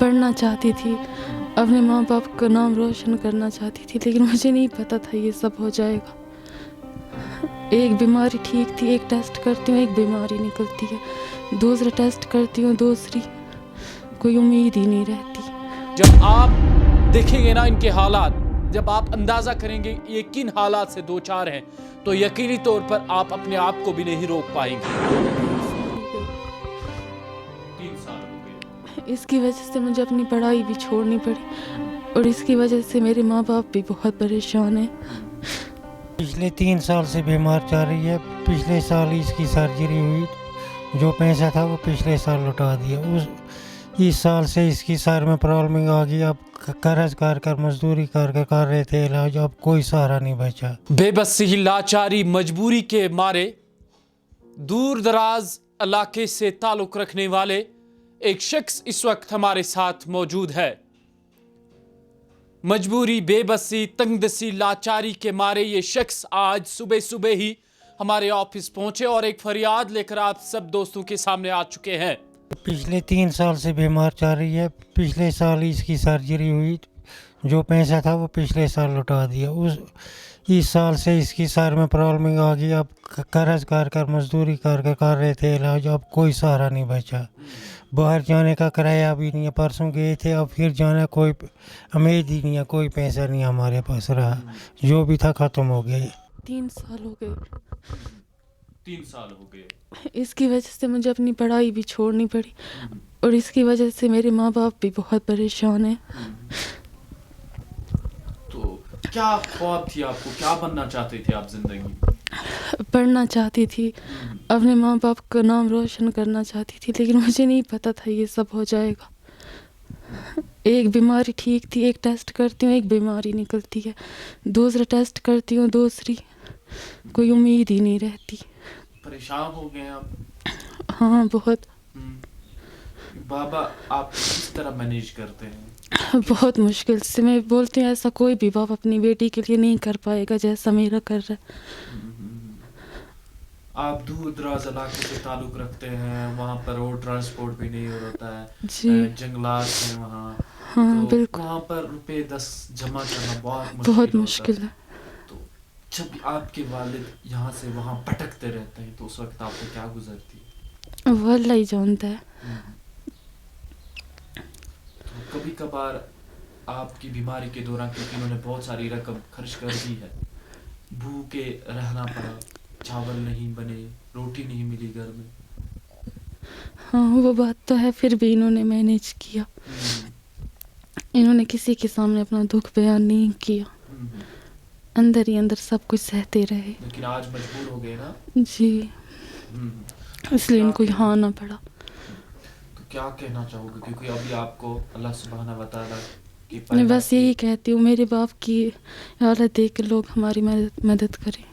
पढ़ना चाहती थी, अपने माँ बाप का नाम रोशन करना चाहती थी, लेकिन मुझे नहीं पता था ये सब हो जाएगा। एक बीमारी ठीक थी, एक टेस्ट करती हूँ एक बीमारी निकलती है, दूसरा टेस्ट करती हूँ दूसरी, कोई उम्मीद ही नहीं रहती। जब आप देखेंगे ना इनके हालात, जब आप अंदाजा करेंगे ये किन हालात से दो चार हैं, तो यकीनी तौर पर आप अपने आप को भी नहीं रोक पाएंगे। 3 साल हो गए। इसकी वजह से मुझे अपनी पढ़ाई भी छोड़नी पड़ी और इसकी वजह से मेरे माँ बाप भी बहुत परेशान हैं। पिछले 3 साल से बीमार चल रही है। पिछले साल इसकी सर्जरी हुई, जो पैसा था वो पिछले साल लौटा दिया। इस साल से इसकी सर में प्रॉब्लम आ गई। अब कर्ज कर मजदूरी कर रहे थे इलाज, अब कोई सहारा नहीं बचा। बेबसी, लाचारी, मजबूरी के मारे दूर दराज इलाके से ताल्लुक रखने वाले एक शख्स इस वक्त हमारे साथ मौजूद है। मजबूरी, बेबसी, तंगदसी, लाचारी के मारे ये शख्स आज सुबह सुबह ही हमारे ऑफिस पहुंचे और एक फरियाद लेकर आप सब दोस्तों के सामने आ चुके हैं। पिछले 3 साल से बीमार चल रही है। पिछले साल इसकी सर्जरी हुई, जो पैसा था वो पिछले साल लौटा दिया। इस साल से इसकी सर में प्रॉब्लम आ गई। अब कर्ज कर मजदूरी कर रहे थे इलाज, अब कोई सहारा नहीं बचा। बाहर जाने का किराया भी नहीं है। परसों गए थे, अब फिर जाना कोई उम्मीद ही नहीं है, कोई पैसा नहीं हमारे पास रहा, जो भी था ख़त्म हो गया। 3 साल हो गए। 3 साल हो गए। इसकी वजह से मुझे अपनी पढ़ाई भी छोड़नी पड़ी और इसकी वजह से मेरे माँ बाप भी बहुत परेशान हैं। तो क्या ख्वाब थी आपको, क्या बनना चाहते थे आप जिंदगी? पढ़ना चाहती थी, अपने माँ बाप का नाम रोशन करना चाहती थी, लेकिन मुझे नहीं पता था ये सब हो जाएगा। एक बीमारी ठीक थी, एक टेस्ट करती हूँ एक बीमारी निकलती है, दूसरा टेस्ट करती हूँ दूसरी, कोई उम्मीद ही नहीं रहती। परेशान हो गए आप? हाँ बहुत। बाबा आप किस तरह मैनेज करते हैं? बहुत मुश्किल से। मैं बोलती हूँ ऐसा कोई भी बाप अपनी बेटी के लिए नहीं कर पाएगा जैसा मेरा कर रहा है। आप दूर दराज इलाके से ताल्लुक रखते हैं, वहाँ पर रोड ट्रांसपोर्ट भी नहीं होता है जी। जंगलात हैं वहाँ। हाँ तो बिल्कुल। वहाँ पर रुपए 10 जमा करना बहुत मुश्किल है। तो जब आपके वालिद यहाँ से वहाँ भटकते रहते हैं तो उस वक्त आपको क्या गुजरती है? वो अल्लाह ही जानता है। तो कभी कभार आपकी बीमारी के दौरान, क्योंकि उन्होंने बहुत सारी रकम खर्च कर दी है, भूखे रहना पड़ा, चावल नहीं बने, रोटी नहीं मिली घर में। हाँ वो बात तो है, फिर भी इन्होंने मैनेज किया। इन्होंने किसी के सामने अपना दुख बयान नहीं किया, अंदर ही अंदर सब कुछ सहते रहे। लेकिन आज मजबूर हो गए ना? जी, इसलिए इनको यहाँ आना पड़ा। तो क्या कहना चाहोगे, क्योंकि अभी आपको अल्लाह सुब्हाना व तआला की मैं बस यही कहती हूँ, मेरे बाप की हालत देख के लोग हमारी मदद करें।